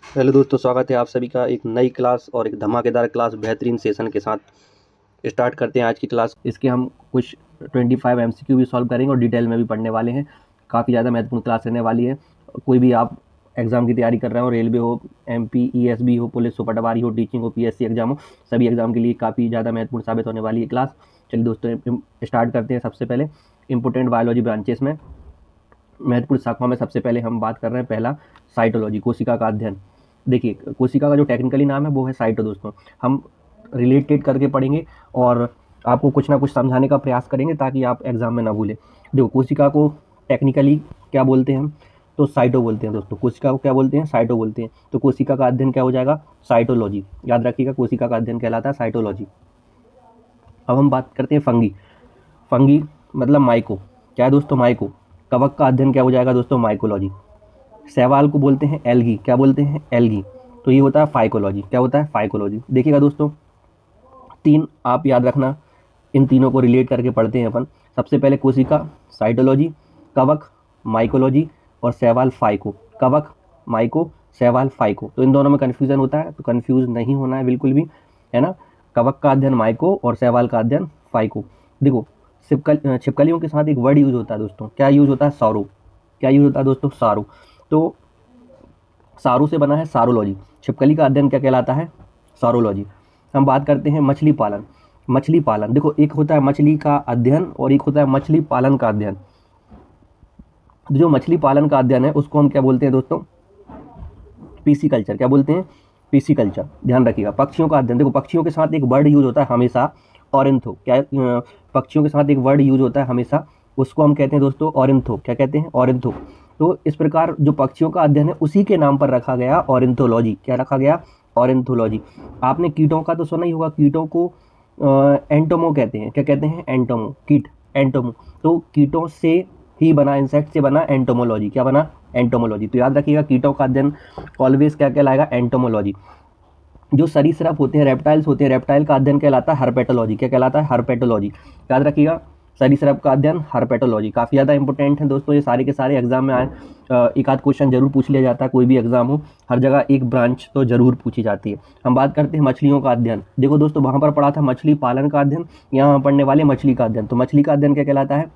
Hello दोस्तों, स्वागत है आप सभी का एक नई क्लास और एक धमाकेदार क्लास बेहतरीन सेशन के साथ। स्टार्ट करते हैं आज की क्लास। इसके हम कुछ 25 एमसीक्यू भी सॉल्व करेंगे और डिटेल में भी पढ़ने वाले हैं। काफ़ी ज़्यादा महत्वपूर्ण क्लास रहने वाली है। कोई भी आप एग्ज़ाम की तैयारी कर रहे हो, रेलवे हो, एमपी ईएसबी हो, पुलिस हो, पटवारी हो, टीचिंग हो, पीएससी एग्जाम हो, सभी एग्जाम के लिए काफ़ी ज़्यादा महत्वपूर्ण साबित होने वाली है क्लास। चलिए दोस्तों स्टार्ट करते हैं। सबसे पहले इंपोर्टेंट बायोलॉजी ब्रांचेस में महत्वपूर्ण शाखाओं में सबसे पहले हम बात कर रहे हैं पहला साइटोलॉजी, कोशिका का अध्ययन। देखिए, कोशिका का जो टेक्निकली नाम है वो है साइटो। दोस्तों हम रिलेटेड करके पढ़ेंगे और आपको कुछ ना कुछ समझाने का प्रयास करेंगे ताकि आप एग्जाम में ना भूलें। देखो, कोशिका को टेक्निकली क्या बोलते हैं हम? तो साइटो बोलते हैं। दोस्तों कोशिका को क्या बोलते हैं? साइटो बोलते हैं। तो कोशिका का अध्ययन क्या हो जाएगा? साइटोलॉजी। याद रखिएगा, कोशिका का अध्ययन कहलाता है साइटोलॉजी। अब हम बात करते हैं फंगी। फंगी मतलब माइको। क्या है दोस्तों? माइको। कवक का अध्ययन क्या हो जाएगा दोस्तों? माइकोलॉजी। शैवाल को बोलते हैं एल्गी। क्या बोलते हैं? एल्गी। तो ये होता है फाइकोलॉजी। क्या होता है? फाइकोलॉजी। देखिएगा दोस्तों, तीन आप याद रखना, इन तीनों को रिलेट करके पढ़ते हैं अपन। सबसे पहले कोशिका साइटोलॉजी, कवक माइकोलॉजी और शैवाल फाइको। कवक माइको, शैवाल फाइको। तो इन दोनों में कन्फ्यूजन होता है, तो कन्फ्यूज नहीं होना है बिल्कुल भी, है ना। कवक का अध्ययन माइको और शैवाल का अध्ययन फाइको। देखो, छिपकलियों के साथ एक वर्ड यूज होता है दोस्तों। क्या यूज होता है? सारो। क्या यूज होता है दोस्तों? सारो। तो सारू से बना है सारोलॉजी। छिपकली का अध्ययन क्या कहलाता है? सारोलॉजी। हम बात करते हैं मछली पालन। मछली पालन, देखो, एक होता है मछली का अध्ययन और एक होता है मछली पालन का अध्ययन। जो मछली पालन का अध्ययन है उसको हम क्या बोलते हैं दोस्तों? PC culture. क्या बोलते हैं? PC culture. ध्यान रखिएगा। पक्षियों का अध्ययन, देखो, पक्षियों के साथ एक वर्ड यूज होता है हमेशा, ऑरेंथो। क्या पक्षियों के साथ एक वर्ड यूज होता है हमेशा, उसको हम कहते हैं दोस्तों ऑरेंथो। क्या कहते हैं? ऑरेंथो। तो इस प्रकार जो पक्षियों का अध्ययन है उसी के नाम पर रखा गया ऑरेंथोलॉजी। क्या रखा गया? ऑरेंथोलॉजी। आपने कीटों का तो सुना ही होगा। कीटों को एंटोमो कहते हैं। क्या कहते हैं? एंटोमो। कीट, एंटोमो। तो कीटों से ही बना, इंसेक्ट से बना एंटोमोलॉजी। क्या बना? एंटोमोलॉजी। तो याद रखिएगा, कीटों का अध्ययन ऑलवेज क्या कहलाएगा? एंटोमोलॉजी। जो सरीसृप होते हैं, रेप्टाइल्स होते हैं, रेप्टाइल का अध्ययन कहलाता है हर्पेटोलॉजी। क्या कहलाता है? हर्पेटोलॉजी। याद रखिएगा, सरीसृप का अध्ययन हर्पेटोलॉजी। काफ़ी ज़्यादा इंपॉर्टेंट है दोस्तों, ये सारे के सारे एग्जाम में आए। एक आध क्वेश्चन जरूर पूछ लिया जाता है, कोई भी एग्जाम हो, हर जगह एक ब्रांच तो जरूर पूछी जाती है। हम बात करते हैं मछलियों का अध्ययन। देखो दोस्तों, वहाँ पर पढ़ा था मछली पालन का अध्ययन, यहाँ पढ़ने वाले मछली का अध्ययन। तो मछली का अध्ययन क्या कहलाता है?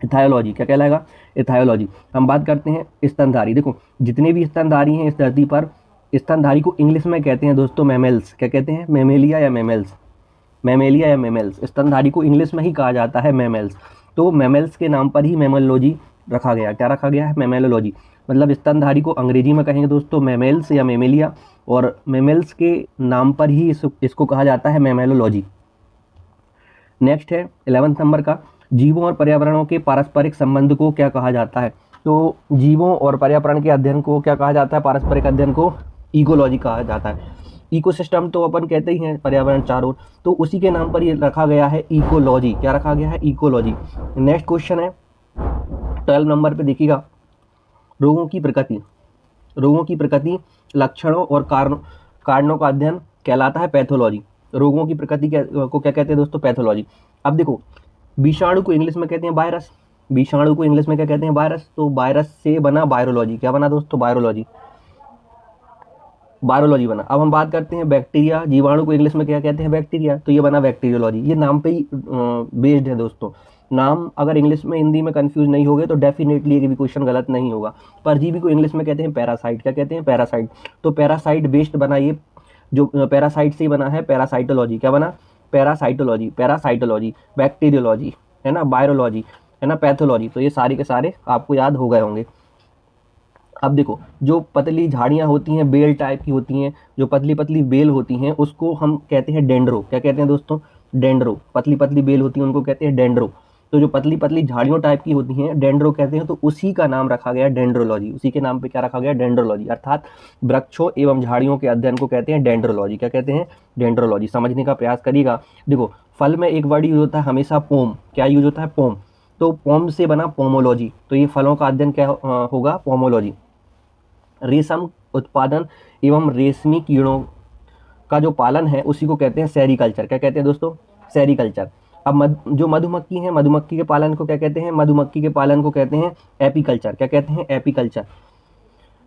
इथायोलॉजी। क्या कहलाएगा? इथायोलॉजी। हम बात करते हैं स्तनधारी। देखो, जितने भी स्तनधारी हैं इस धरती पर, स्तनधारी को इंग्लिश में कहते हैं दोस्तों मैमल्स। क्या कहते हैं? मेमेलिया या मेमल्स। मेमेलिया या मेमल्स। स्तनधारी को इंग्लिश में ही कहा जाता है मेमल्स। तो मेमल्स के नाम पर ही मेमोलॉजी रखा गया। क्या रखा गया है? मेमोलॉजी। मतलब स्तनधारी को अंग्रेजी में कहेंगे दोस्तों मेमल्स या मेमेलिया, और मेमल्स के नाम पर ही इसको कहा जाता है मेमोलॉजी। नेक्स्ट है 11 नंबर का, जीवों और पर्यावरणों के पारस्परिक संबंध को क्या कहा जाता है? तो जीवों और पर्यावरण के अध्ययन को क्या कहा जाता है? पारस्परिक अध्ययन को इकोलॉजी कहा जाता है। इकोसिस्टम तो अपन कहते ही हैं पर्यावरण चारों, तो उसी के नाम पर ये रखा गया है इकोलॉजी। क्या रखा गया है? इकोलॉजी। नेक्स्ट क्वेश्चन है 12 नंबर पे, देखिएगा, रोगों की प्रकृति। रोगों की प्रकृति, लक्षणों और कारणों का अध्ययन कहलाता है पैथोलॉजी। रोगों की प्रकृति को क्या कहते हैं दोस्तों? पैथोलॉजी। अब देखो, विषाणु को इंग्लिश में कहते हैं वायरस। विषाणु को इंग्लिश में क्या कहते हैं? वायरस। तो वायरस से बना वायरोलॉजी। क्या बना दोस्तों? वायरोलॉजी। वायरोलॉजी बना। अब हम बात करते हैं बैक्टीरिया। जीवाणु को इंग्लिश में क्या कहते हैं? बैक्टीरिया। तो ये बना बैक्टीरियोलॉजी। ये नाम पे ही बेस्ड है दोस्तों। नाम अगर इंग्लिश में हिंदी में कंफ्यूज नहीं होगे तो डेफिनेटली एक भी क्वेश्चन गलत नहीं होगा। परजीवी को इंग्लिश में कहते हैं पैरासाइट। क्या कहते हैं? पैरासाइट। तो पैरासाइट बेस्ड बना ये, जो पैरासाइट से बना है पैरासाइटोलॉजी। क्या बना? पैरासाइटोलॉजी। पैरासाइटोलॉजी, बैक्टीरियोलॉजी, है ना, वायरोलॉजी, है ना, पैथोलॉजी। तो ये सारे के सारे आपको याद हो गए होंगे। अब देखो, जो पतली झाड़ियाँ होती हैं, बेल टाइप की होती हैं, जो पतली पतली बेल होती हैं उसको हम कहते हैं डेंड्रो। क्या कहते हैं दोस्तों? डेंड्रो। पतली पतली बेल होती हैं उनको कहते हैं डेंड्रो। तो जो पतली पतली झाड़ियों टाइप की होती हैं डेंड्रो कहते हैं। तो उसी का नाम रखा गया डेंड्रोलॉजी। उसी के नाम पे क्या रखा गया? डेंड्रोलॉजी। अर्थात वृक्षों एवं झाड़ियों के अध्ययन को कहते हैं डेंड्रोलॉजी। क्या कहते हैं? डेंड्रोलॉजी। समझने का प्रयास करिएगा। देखो, फल में एक वर्ड यूज होता है हमेशा, पोम। क्या यूज होता है? पोम। तो पोम से बना पोमोलॉजी। तो ये फलों का अध्ययन क्या होगा? पोमोलॉजी। रेशम उत्पादन एवं रेशमी कीड़ों का जो पालन है उसी को कहते हैं सेरीकल्चर। क्या कहते हैं दोस्तों? सेरीकल्चर। अब जो मधुमक्खी है, मधुमक्खी के पालन को क्या कहते हैं? मधुमक्खी के पालन को कहते हैं एपीकल्चर। क्या कहते हैं? एपीकल्चर।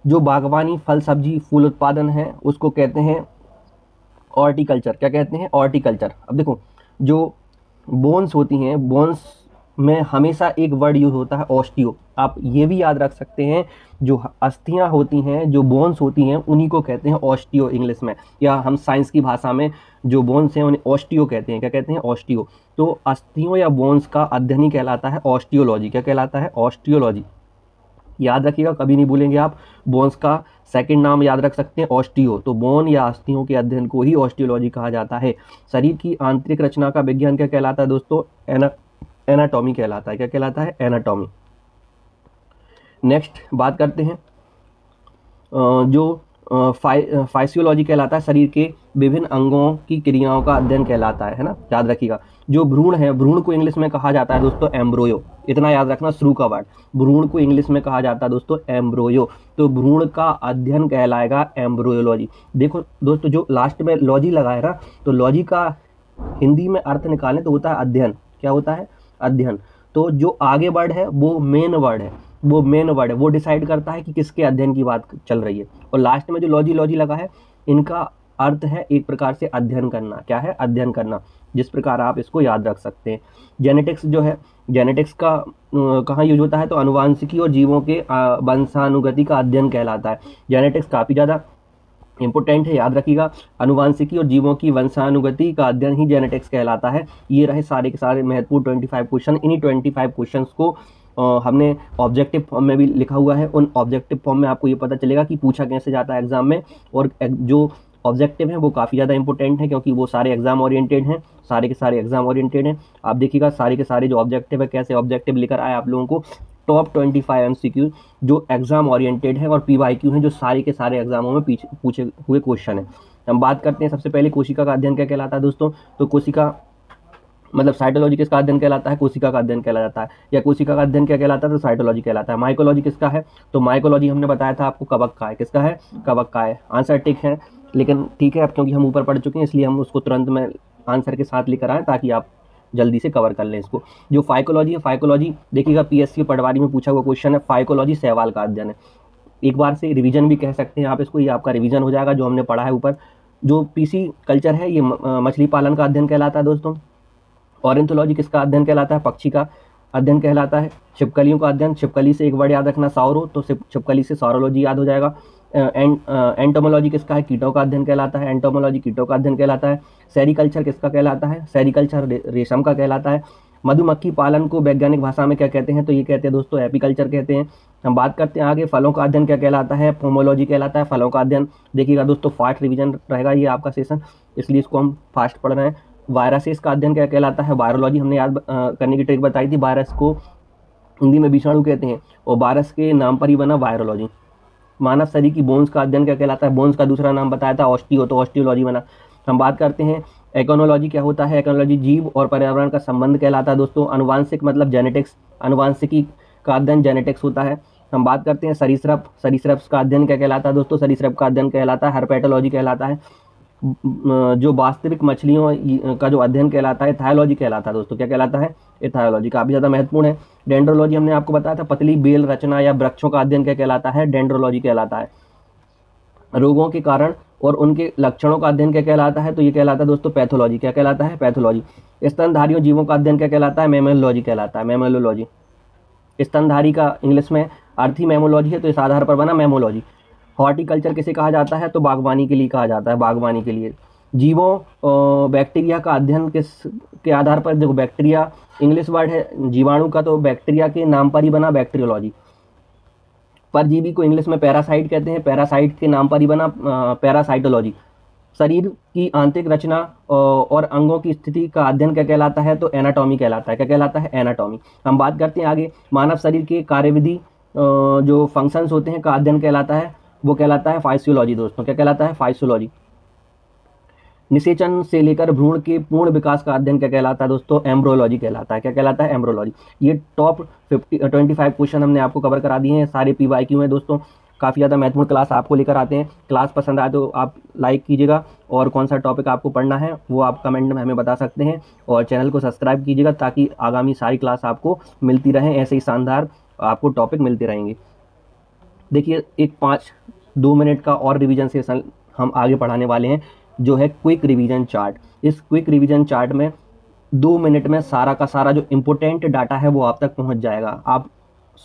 जो बागवानी, फल सब्जी, फूल उत्पादन है उसको कहते हैं हॉर्टिकल्चर। क्या कहते हैं? हॉर्टिकल्चर। अब देखो, जो बोन्स होती हैं, बोन्स में हमेशा एक वर्ड यूज होता है ऑस्टियो। आप ये भी याद रख सकते हैं, जो अस्थियां होती हैं, जो बोन्स होती हैं, उन्हीं को कहते हैं ऑस्टियो इंग्लिश में, या हम साइंस की भाषा में जो बोन्स हैं उन्हें ऑस्टियो कहते हैं। क्या कहते हैं? ऑस्टियो। तो अस्थियों या बोन्स का अध्ययन ही कहलाता है ऑस्टियोलॉजी। क्या कहलाता है? ऑस्टियोलॉजी। याद रखिएगा, कभी नहीं भूलेंगे आप। बोन्स का सेकंड नाम याद रख सकते हैं ऑस्टियो। तो बोन या अस्थियों के अध्ययन को ही ऑस्टियोलॉजी कहा जाता है। शरीर की आंतरिक रचना का विज्ञान क्या कहलाता है दोस्तों? एनाटॉमी कहलाता है। क्या कहलाता है? एनाटॉमी। नेक्स्ट बात करते हैं जो फाइसियोलॉजी कहलाता है, शरीर के विभिन्न अंगों की क्रियाओं का अध्ययन कहलाता है ना, याद रखिएगा। जो भ्रूण है, भ्रूण को इंग्लिश में कहा जाता है दोस्तों एम्ब्रोयो। इतना याद रखना, शुरू का वर्ड, भ्रूण को इंग्लिश में कहा जाता है दोस्तों एम्ब्रोयो। तो भ्रूण का अध्ययन कहलाएगा एम्ब्रोयोलॉजी। देखो दोस्तों, जो लास्ट में लॉजी लगाए ना, तो लॉजी का हिंदी में अर्थ निकालें तो होता है अध्ययन। क्या होता है? अध्ययन। तो जो आगे वर्ड है वो मेन वर्ड है, वो मेन वर्ड है, वो डिसाइड करता है कि किसके अध्ययन की बात चल रही है। और लास्ट में जो लॉजी लॉजी लगा है, इनका अर्थ है एक प्रकार से अध्ययन करना। क्या है? अध्ययन करना। जिस प्रकार आप इसको याद रख सकते हैं। जेनेटिक्स जो है, जेनेटिक्स का कहाँ यूज होता है? तो अनुवांशिकी और जीवों के वंशानुगति का अध्ययन कहलाता है। जेनेटिक्स काफ़ी ज़्यादा इंपोर्टेंट है, याद रखिएगा। अनुवांशिकी और जीवों की वंशानुगति का अध्ययन ही जेनेटिक्स कहलाता है। ये रहे सारे के सारे महत्वपूर्ण 25 क्वेश्चन। इन्हीं 25 क्वेश्चंस को हमने ऑब्जेक्टिव फॉर्म में भी लिखा हुआ है। उन ऑब्जेक्टिव फॉर्म में आपको ये पता चलेगा कि पूछा कैसे जाता है एग्जाम में। और जो ऑब्जेक्टिव है वो काफ़ी ज़्यादा इंपॉर्टेंट है, क्योंकि वो सारे एग्जाम ओरिएंटेड हैं, सारे के सारे एग्जाम ओरिएंटेड हैं। आप देखिएगा सारे के सारे जो ऑब्जेक्टिव है, कैसे ऑब्जेक्टिव लेकर आए आप लोगों को। टॉप 25 MCQ जो एग्जाम ओरिएंटेड है और PYQ हैं, जो सारे के सारे एग्जामों में पूछे हुए क्वेश्चन है। हम बात करते हैं सबसे पहले कोशिका का अध्ययन क्या कहलाता है दोस्तों। तो कोशिका मतलब साइटोलॉजी किसका अध्ययन कहलाता है? कोशिका का अध्ययन कहलाता है। या कोशिका का अध्ययन क्या कहलाता है? तो साइटोलॉजी कहलाता है। माइकोलॉजी किसका है? तो माइकोलॉजी हमने बताया था आपको कवक का है। किसका है? कवक का है। आंसर टिक है, लेकिन ठीक है, अब क्योंकि हम ऊपर पढ़ चुके हैं इसलिए हम उसको तुरंत में आंसर के साथ लेकर आए ताकि आप जल्दी से कवर कर लें इसको। जो फाइकोलॉजी है, फाइकोलॉजी देखिएगा PSC पटवारी में पूछा हुआ क्वेश्चन है। फाइकोलॉजी शैवाल का अध्ययन है। एक बार से रिवीजन भी कह सकते हैं आप इसको, ये आपका रिवीजन हो जाएगा जो हमने पढ़ा है ऊपर। जो पीसी कल्चर है, ये मछली पालन का अध्ययन कहलाता है दोस्तों। ऑर्निथोलॉजी किसका अध्ययन कहलाता है? पक्षी का अध्ययन कहलाता है। छिपकलियों का अध्ययन, छिपकली से एक वर्ड याद रखना सौरो, तो छिपकली से सौरोलॉजी याद हो जाएगा। एंटोमोलॉजी किसका है? कीटों का अध्ययन कहलाता है। एंटोमोलॉजी कीटों का अध्ययन कहलाता है। सेरिकल्चर किसका कहलाता है? सेरिकल्चर रेशम का कहलाता है। मधुमक्खी पालन को वैज्ञानिक भाषा में क्या कहते हैं? तो ये कहते हैं दोस्तों एपीकल्चर कहते हैं। हम बात करते हैं आगे, फलों का अध्ययन क्या कहलाता है? पोमोलॉजी कहलाता है। फलों का अध्ययन देखिएगा दोस्तों, फास्ट रिवीजन रहेगा ये आपका सेशन, इसलिए इसको हम फास्ट पढ़ रहे हैं। वायरसेस का अध्ययन क्या कहलाता है? वायरोलॉजी हमने याद करने की ट्रिक बताई थी। वायरस को हिंदी में विषाणु कहते हैं और वायरस के नाम पर ही बना वायरोलॉजी। मानव शरीर की बोन्स का अध्ययन क्या कहलाता है? बोन्स का दूसरा नाम बताया था ऑस्टियो, तो ऑस्टियोलॉजी बना। हम बात करते हैं इकोनोलॉजी क्या होता है? इकोनोलॉजी जीव और पर्यावरण का संबंध कहलाता है दोस्तों। अनुवांशिक मतलब जेनेटिक्स, अनुवांशिकी का अध्ययन जेनेटिक्स होता है। हम बात करते हैं सरीसृप, सरीसृप का अध्ययन क्या कहलाता है दोस्तों? सरीसृप का अध्ययन कहलाता है हर्पेटोलॉजी कहलाता है। जो वास्तविक मछलियों का जो अध्ययन कहलाता है थायोलॉजी कहलाता है दोस्तों। क्या कहलाता है? एथायोलॉजी। काफ़ी ज़्यादा महत्वपूर्ण है। डेंड्रोलॉजी हमने आपको बताया था, पतली बेल रचना या वृक्षों का अध्ययन क्या कहलाता है? डेंड्रोलॉजी कहलाता है। रोगों के कारण और उनके लक्षणों का अध्ययन क्या कहलाता है? तो ये कहलाता है दोस्तों पैथोलॉजी। क्या कहलाता है? पैथोलॉजी। स्तनधारियों जीवों का अध्ययन क्या कहलाता है? मैमोलॉजी कहलाता है। मैमोलॉजी। स्तनधारी का इंग्लिश में अर्थ ही मैमोलॉजी है, तो इस आधार पर बना मैमोलॉजी। हॉर्टिकल्चर किसे कहा जाता है? तो बागवानी के लिए कहा जाता है, बागवानी के लिए। जीवों बैक्टीरिया का अध्ययन किस के आधार पर? देखो बैक्टीरिया इंग्लिश वर्ड है जीवाणु का, तो बैक्टीरिया के नाम पर ही बना बैक्टीरियोलॉजी। परजीवी को इंग्लिश में पैरासाइट कहते हैं, पैरासाइट के नाम पर ही बना पैरासाइटोलॉजी। शरीर की आंतरिक रचना और अंगों की स्थिति का अध्ययन क्या कहलाता है? तो एनाटॉमी कहलाता है। क्या कहलाता है? एनाटॉमी। हम बात करते हैं आगे, मानव शरीर के कार्यविधि जो फंक्शंस होते हैं का अध्ययन कहलाता है, वो कहलाता है फाइसियोलॉजी दोस्तों। क्या कहलाता है? फाइसियोलॉजी। निषेचन से लेकर भ्रूण के पूर्ण विकास का अध्ययन क्या कहलाता है दोस्तों? एम्ब्रोलॉजी कहलाता है। क्या कहलाता है? एम्ब्रोलॉजी। ये टॉप 25 क्वेश्चन हमने आपको कवर करा दिए हैं, सारे PYQ हैं दोस्तों। काफ़ी ज़्यादा महत्वपूर्ण क्लास आपको लेकर आते हैं। क्लास पसंद आए तो आप लाइक कीजिएगा, और कौन सा टॉपिक आपको पढ़ना है वो आप कमेंट में हमें बता सकते हैं, और चैनल को सब्सक्राइब कीजिएगा ताकि आगामी सारी क्लास आपको मिलती रहें, ऐसे ही शानदार आपको टॉपिक मिलते रहेंगे। देखिए एक 2 मिनट का और रिवीजन सेशन हम आगे पढ़ाने वाले हैं, जो है क्विक रिवीजन चार्ट। इस क्विक रिवीजन चार्ट में 2 मिनट में सारा का सारा जो इम्पोर्टेंट डाटा है वो आप तक पहुंच जाएगा। आप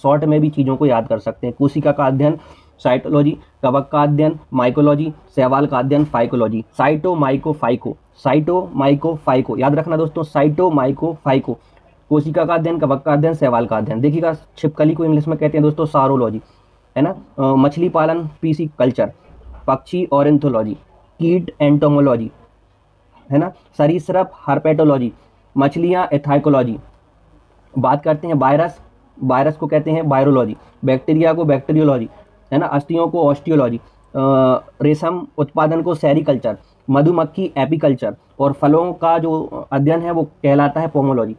शॉर्ट में भी चीज़ों को याद कर सकते हैं। कोशिका का अध्ययन, साइटोलॉजी, कवक का अध्ययन, माइकोलॉजी, शैवाल का अध्ययन, फाइकोलॉजी, साइटो माइको फाइको, याद रखना दोस्तों, साइटो माइको फाइको, कोशिका का अध्ययन, कवक का अध्ययन, शैवाल का अध्ययन। देखिएगा छिपकली को इंग्लिश में कहते हैं दोस्तों सारोलॉजी, है ना। मछली पालन पीसी कल्चर, पक्षी ऑरेंथोलॉजी, कीट एंटोमोलॉजी, है ना, सरीसृप हर्पेटोलॉजी, मछलियाँ एथाइकोलॉजी। बात करते हैं वायरस, वायरस को कहते हैं वायरोलॉजी, बैक्टीरिया को बैक्टीरियोलॉजी, है ना, अस्थियों को ऑस्टियोलॉजी, रेशम उत्पादन को सेरीकल्चर, मधुमक्खी एपीकल्चर, और फलों का जो अध्ययन है वो कहलाता है पोमोलॉजी।